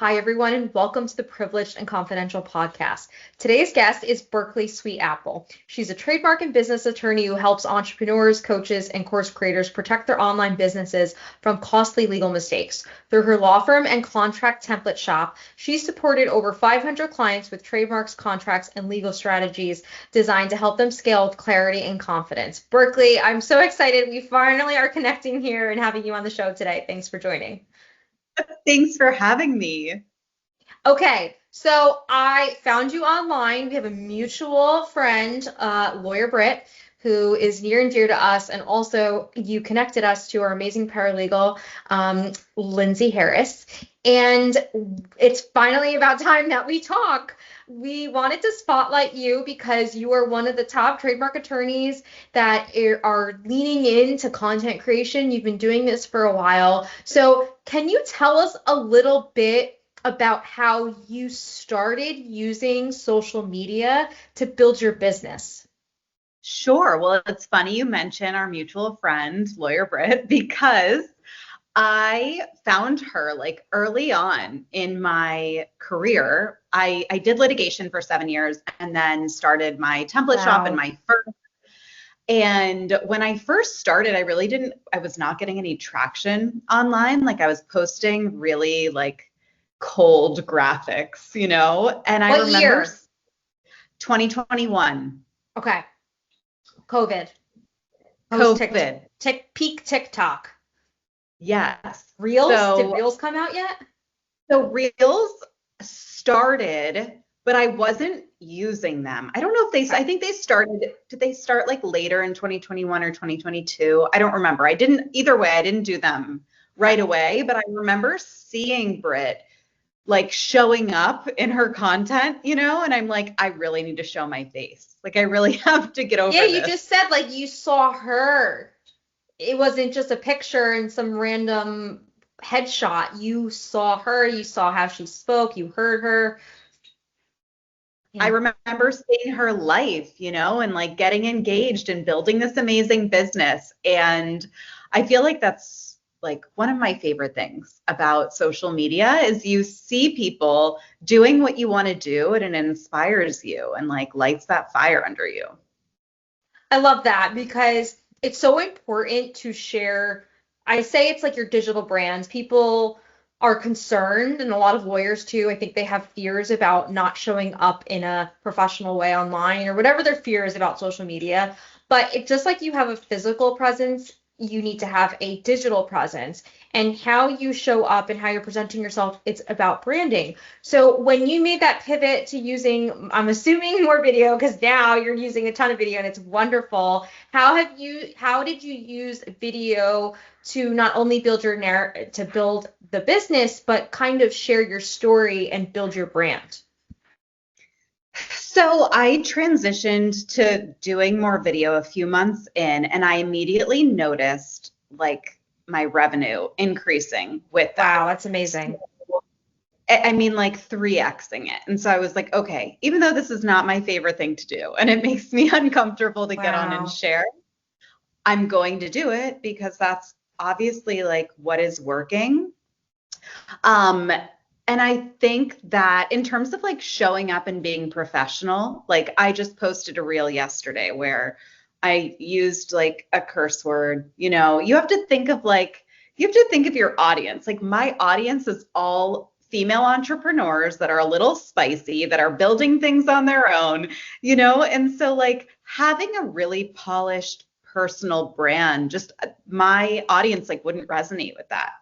Hi, everyone, and welcome to the Privileged and Confidential podcast. Today's guest is Berkley Sweetapple. She's a trademark and business attorney who helps entrepreneurs, coaches, and course creators protect their online businesses from costly legal mistakes. Through her law firm and contract template shop, she's supported over 500 clients with trademarks, contracts, and legal strategies designed to help them scale with clarity and confidence. Berkley, I'm so excited. We finally are connecting here and having you on the show today. Thanks for joining. Thanks for having me. Okay, so I found you online. We have a mutual friend, lawyer Britt, who is near and dear to us, and also you connected us to our amazing paralegal, Lindsay Harris. And it's finally about time that we talk. We wanted to spotlight you because you are one of the top trademark attorneys that are leaning into content creation. You've been doing this for a while. So can you tell us a little bit about how you started using social media to build your business? Sure. Well, it's funny you mention our mutual friend, lawyer Britt, because I found her like early on in my career. I did litigation for 7 years and then started my template shop and my firm. And when I first started, I was not getting any traction online. Like I was posting really like cold graphics, and I remember year? 2021. Okay. COVID. Peak TikTok. Yes. Reels? Did Reels come out yet? So Reels started, but I wasn't using them. I don't know if I think did they start like later in 2021 or 2022? I don't remember. Either way, I didn't do them right away, but I remember seeing Britt like showing up in her content, and I'm like, I really need to show my face. Like I really have to get over this. Yeah, you just said like you saw her. It wasn't just a picture and some random headshot. You saw her, you saw how she spoke, you heard her. Yeah. I remember seeing her life, and like getting engaged and building this amazing business. And I feel like that's like one of my favorite things about social media is you see people doing what you want to do and it inspires you and like lights that fire under you. I love that because it's so important to share. I say it's like your digital brands. People are concerned, and a lot of lawyers too. I think they have fears about not showing up in a professional way online or whatever their fear is about social media. But it's just like you have a physical presence, you need to have a digital presence, and how you show up and how you're presenting yourself, it's about branding. So when you made that pivot to using, I'm assuming more video, because now you're using a ton of video and it's wonderful. How did you use video to not only build to build the business, but kind of share your story and build your brand? So I transitioned to doing more video a few months in, and I immediately noticed like my revenue increasing with that. Wow, that's amazing. I mean, like 3xing it. And so I was like, okay, even though this is not my favorite thing to do, and it makes me uncomfortable to get on and share, I'm going to do it because that's obviously like what is working. And I think that in terms of like showing up and being professional, like I just posted a reel yesterday where I used like a curse word. You have to think of your audience. Like my audience is all female entrepreneurs that are a little spicy, that are building things on their own, and so like having a really polished personal brand, just my audience like wouldn't resonate with that,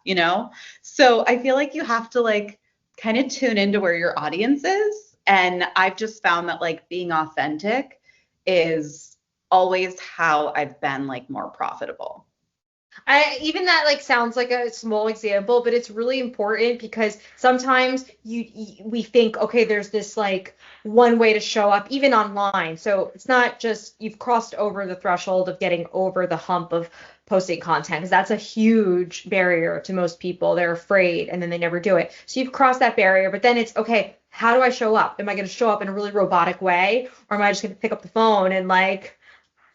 so I feel like you have to like kind of tune into where your audience is. And I've just found that like being authentic is always how I've been like more profitable. Even that like sounds like a small example, but it's really important because sometimes we think, okay, there's this like one way to show up even online. So it's not just you've crossed over the threshold of getting over the hump of posting content, because that's a huge barrier to most people. They're afraid and then they never do it. So you've crossed that barrier, but then it's okay, how do I show up? Am I going to show up in a really robotic way, or am I just going to pick up the phone and like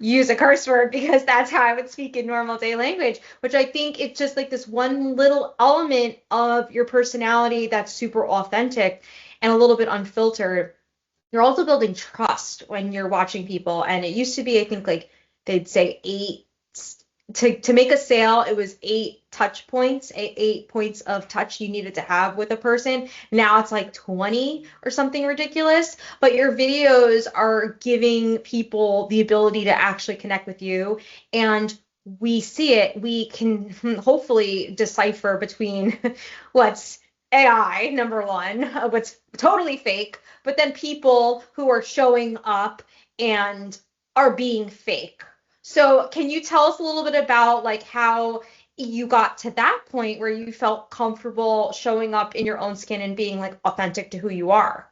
use a curse word because that's how I would speak in normal day language, which I think it's just like this one little element of your personality that's super authentic and a little bit unfiltered. You're also building trust when you're watching people. And it used to be, I think, like they'd say eight to make a sale, it was eight touch points, eight points of touch you needed to have with a person. Now it's like 20 or something ridiculous. But your videos are giving people the ability to actually connect with you. And we see it. We can hopefully decipher between what's AI, number one, what's totally fake, but then people who are showing up and are being fake. So can you tell us a little bit about like how you got to that point where you felt comfortable showing up in your own skin and being like authentic to who you are?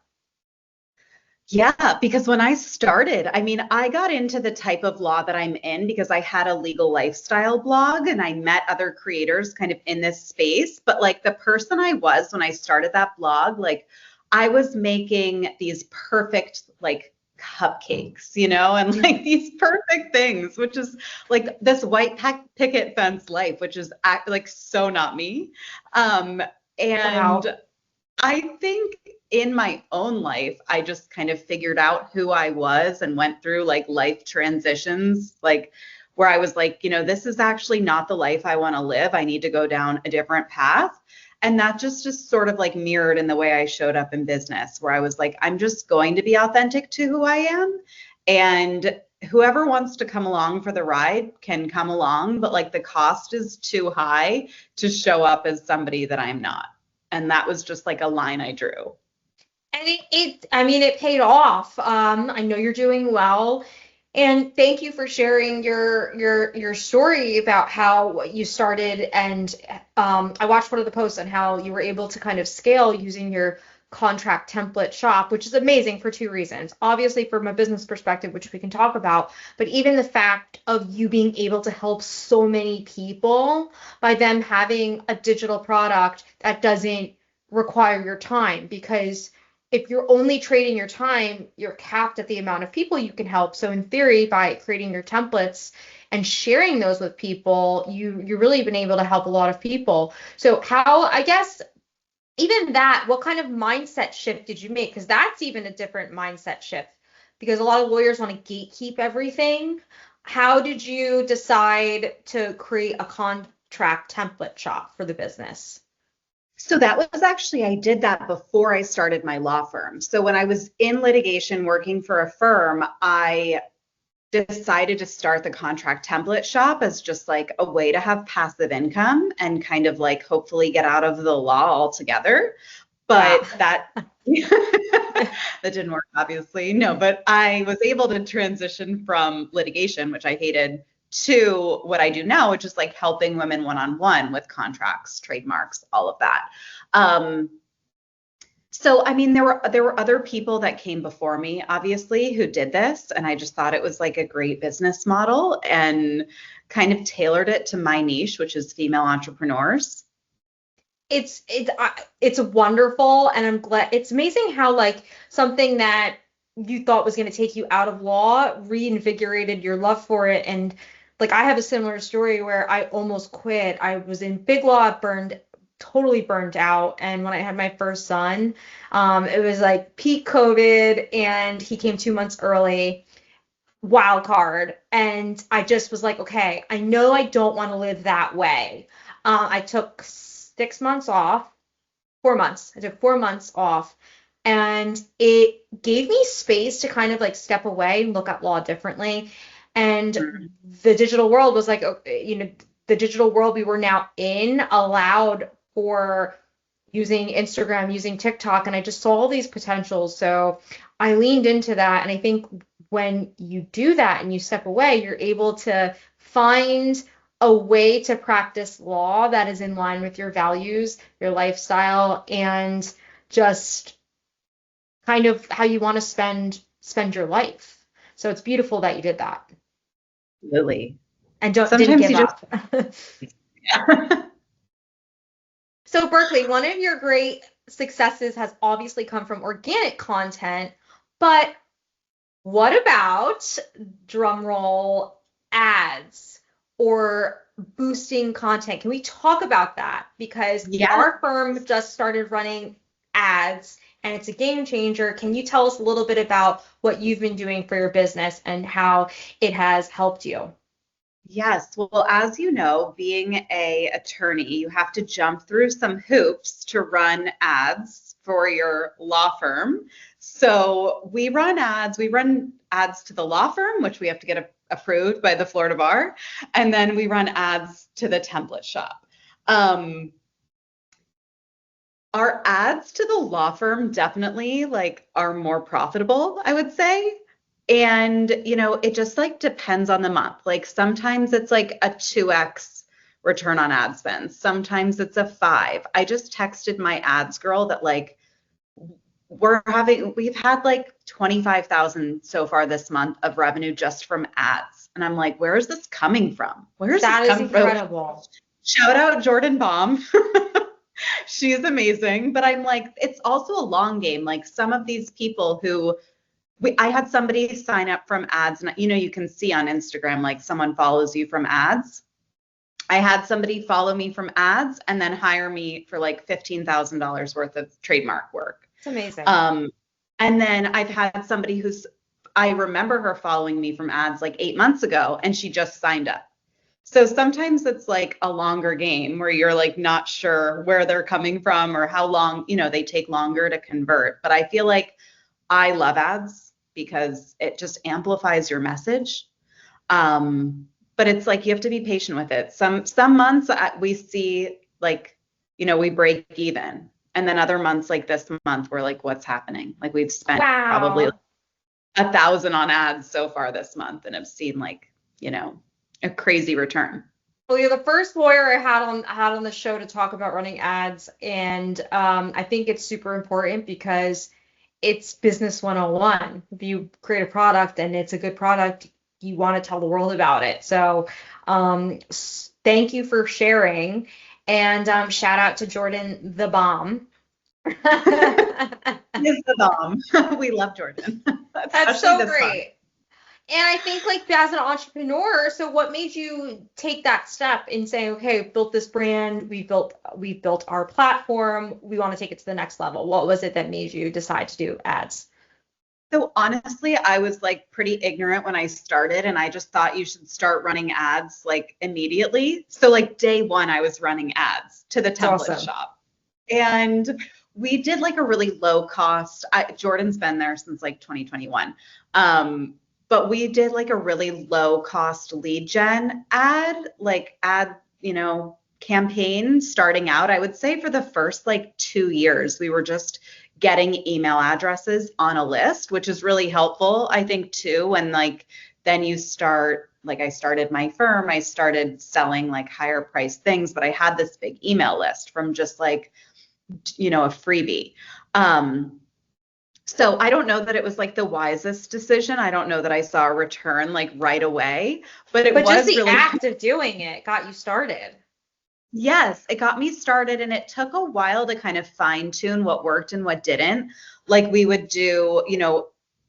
Yeah, because when I started, I mean, I got into the type of law that I'm in because I had a legal lifestyle blog and I met other creators kind of in this space. But like the person I was when I started that blog, like I was making these perfect like cupcakes, and like these perfect things, which is like this white picket fence life, which is like so not me. And Wow. I think in my own life, I just kind of figured out who I was and went through like life transitions, like where I was like, this is actually not the life I want to live. I need to go down a different path. And that just sort of like mirrored in the way I showed up in business, where I was like, I'm just going to be authentic to who I am. And whoever wants to come along for the ride can come along, but like the cost is too high to show up as somebody that I'm not. And that was just like a line I drew. And I mean, it paid off. I know you're doing well. And thank you for sharing your story about how you started. And I watched one of the posts on how you were able to kind of scale using your contract template shop, which is amazing for two reasons. Obviously, from a business perspective, which we can talk about, but even the fact of you being able to help so many people by them having a digital product that doesn't require your time, because if you're only trading your time, you're capped at the amount of people you can help. So in theory, by creating your templates and sharing those with people, you've really been able to help a lot of people. So how, I guess, even that, what kind of mindset shift did you make? Because that's even a different mindset shift, because a lot of lawyers want to gatekeep everything. How did you decide to create a contract template shop for the business? So that was actually, I did that before I started my law firm. So when I was in litigation working for a firm, I decided to start the contract template shop as just like a way to have passive income and kind of like hopefully get out of the law altogether. Yeah. But that that didn't work, obviously. No, but I was able to transition from litigation, which I hated, to what I do now, which is like helping women one-on-one with contracts, trademarks, all of that. Um, so I mean, there were other people that came before me, obviously, who did this, and I just thought it was like a great business model and kind of tailored it to my niche, which is female entrepreneurs. It's wonderful, and I'm glad. It's amazing how like something that you thought was going to take you out of law reinvigorated your love for it. And like I have a similar story where I almost quit. I was in big law, totally burned out. And when I had my first son, it was like peak COVID, and he came 2 months early, wild card. And I just was like, okay, I know I don't want to live that way. I took 6 months off, 4 months. I took 4 months off, and it gave me space to kind of like step away and look at law differently. And Mhm. the digital world was like, the digital world we were now in allowed for using Instagram, using TikTok, and I just saw all these potentials. So I leaned into that. And I think when you do that and you step away, you're able to find a way to practice law that is in line with your values, your lifestyle, and just kind of how you want to spend your life. So it's beautiful that you did that Absolutely. and didn't Sometimes give you just, up. yeah. So Berkley, one of your great successes has obviously come from organic content, but What about drum roll ads or boosting content? Can we talk about that? Because Yes. our firm just started running ads and it's a game changer. Can you tell us a little bit about what you've been doing for your business and how it has helped you? Yes. Well, as you know, being a attorney, you have to jump through some hoops to run ads for your law firm. So we run ads. We run ads to the law firm, which we have to get approved by the Florida Bar, and then we run ads to the template shop. Um, our ads to the law firm definitely like are more profitable, I would say. And, it just like depends on the month. Like sometimes it's like a 2x return on ad spend. Sometimes it's a 5. I just texted my ads girl that like we've had like 25,000 so far this month of revenue just from ads. And I'm like, where is this coming from? Where is this That is coming from? incredible. Shout out Jordan Baum. She's amazing. But I'm like, it's also a long game. Like some of these people who I had somebody sign up from ads, and you can see on Instagram, like someone follows you from ads. I had somebody follow me from ads and then hire me for like $15,000 worth of trademark work. It's amazing. Um, and then I've had somebody I remember her following me from ads like 8 months ago, and she just signed up. So sometimes it's like a longer game where you're like not sure where they're coming from or how long, they take longer to convert. But I feel like I love ads because it just amplifies your message. But it's like you have to be patient with it. Some months we see like, we break even. And then other months like this month, we're like, what's happening? Like we've spent probably Wow. 1,000 on ads so far this month and have seen like, a crazy return. Well, you're the first lawyer I had on the show to talk about running ads, and I think it's super important because it's business 101. If you create a product and it's a good product, you want to tell the world about it. So, thank you for sharing, and shout out to Jordan the bomb. He is the bomb. We love Jordan, That's especially so this month. great. And I think like as an entrepreneur, so what made you take that step in saying, okay, we've built this brand, we've built our platform, we want to take it to the next level. What was it that made you decide to do ads? So honestly, I was like pretty ignorant when I started, and I just thought you should start running ads like immediately. So like day one, I was running ads to the It's template awesome. shop. And we did like a really low cost. Jordan's been there since like 2021. But we did like a really low cost lead gen campaign starting out. I would say for the first like 2 years, we were just getting email addresses on a list, which is really helpful, I think, too. When like then you start, like I started my firm, I started selling like higher priced things, but I had this big email list from just like a freebie. So I don't know that it was like the wisest decision. I don't know that I saw a return like right away, but it But just was the really, act of doing it got you started. yes, it got me started, and it took a while to kind of fine tune what worked and what didn't. Like we would do,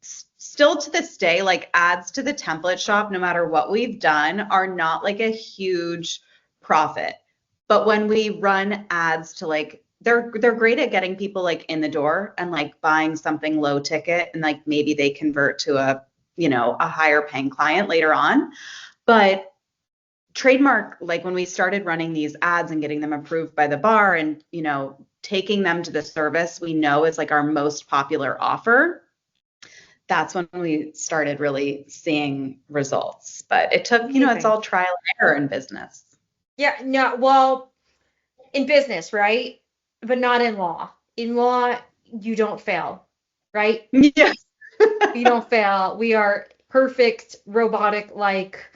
still to this day, like ads to the template shop, no matter what we've done, are not like a huge profit. But when we run ads to like they're great at getting people like in the door and like buying something low ticket, and like maybe they convert to a higher paying client later on. But trademark, like when we started running these ads and getting them approved by the bar and taking them to the service we know is like our most popular offer, that's when we started really seeing results. But it took, it's Amazing. all trial and error in business. Yeah, no, well, in business, right? But not in law. In law, you don't fail, right? Yes. You don't fail. We are perfect robotic like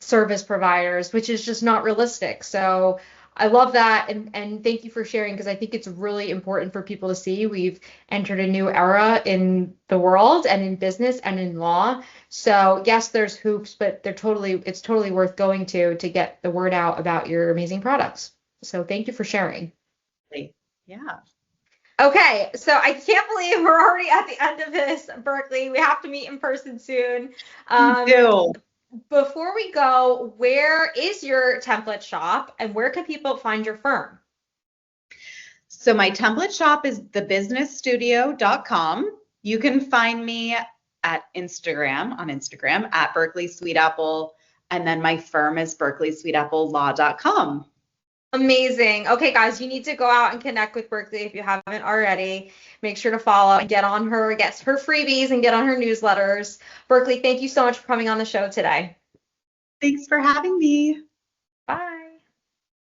service providers, which is just not realistic. So I love that and thank you for sharing because I think it's really important for people to see. We've entered a new era in the world and in business and in law. So yes, there's hoops, but it's totally worth going to get the word out about your amazing products. So thank you for sharing. Yeah. Okay, so I can't believe we're already at the end of this, Berkeley. We have to meet in person soon. Um, Do. Before we go, where is your template shop and where can people find your firm? So my template shop is thebusinessstudio.com. You can find me on Instagram at Berkley Sweetapple. And then my firm is berkeleysweetapplelaw.com. Amazing. Okay, guys, you need to go out and connect with Berkeley if you haven't already. Make sure to follow and get on her, get her freebies and get on her newsletters. Berkeley, thank you so much for coming on the show today. Thanks for having me.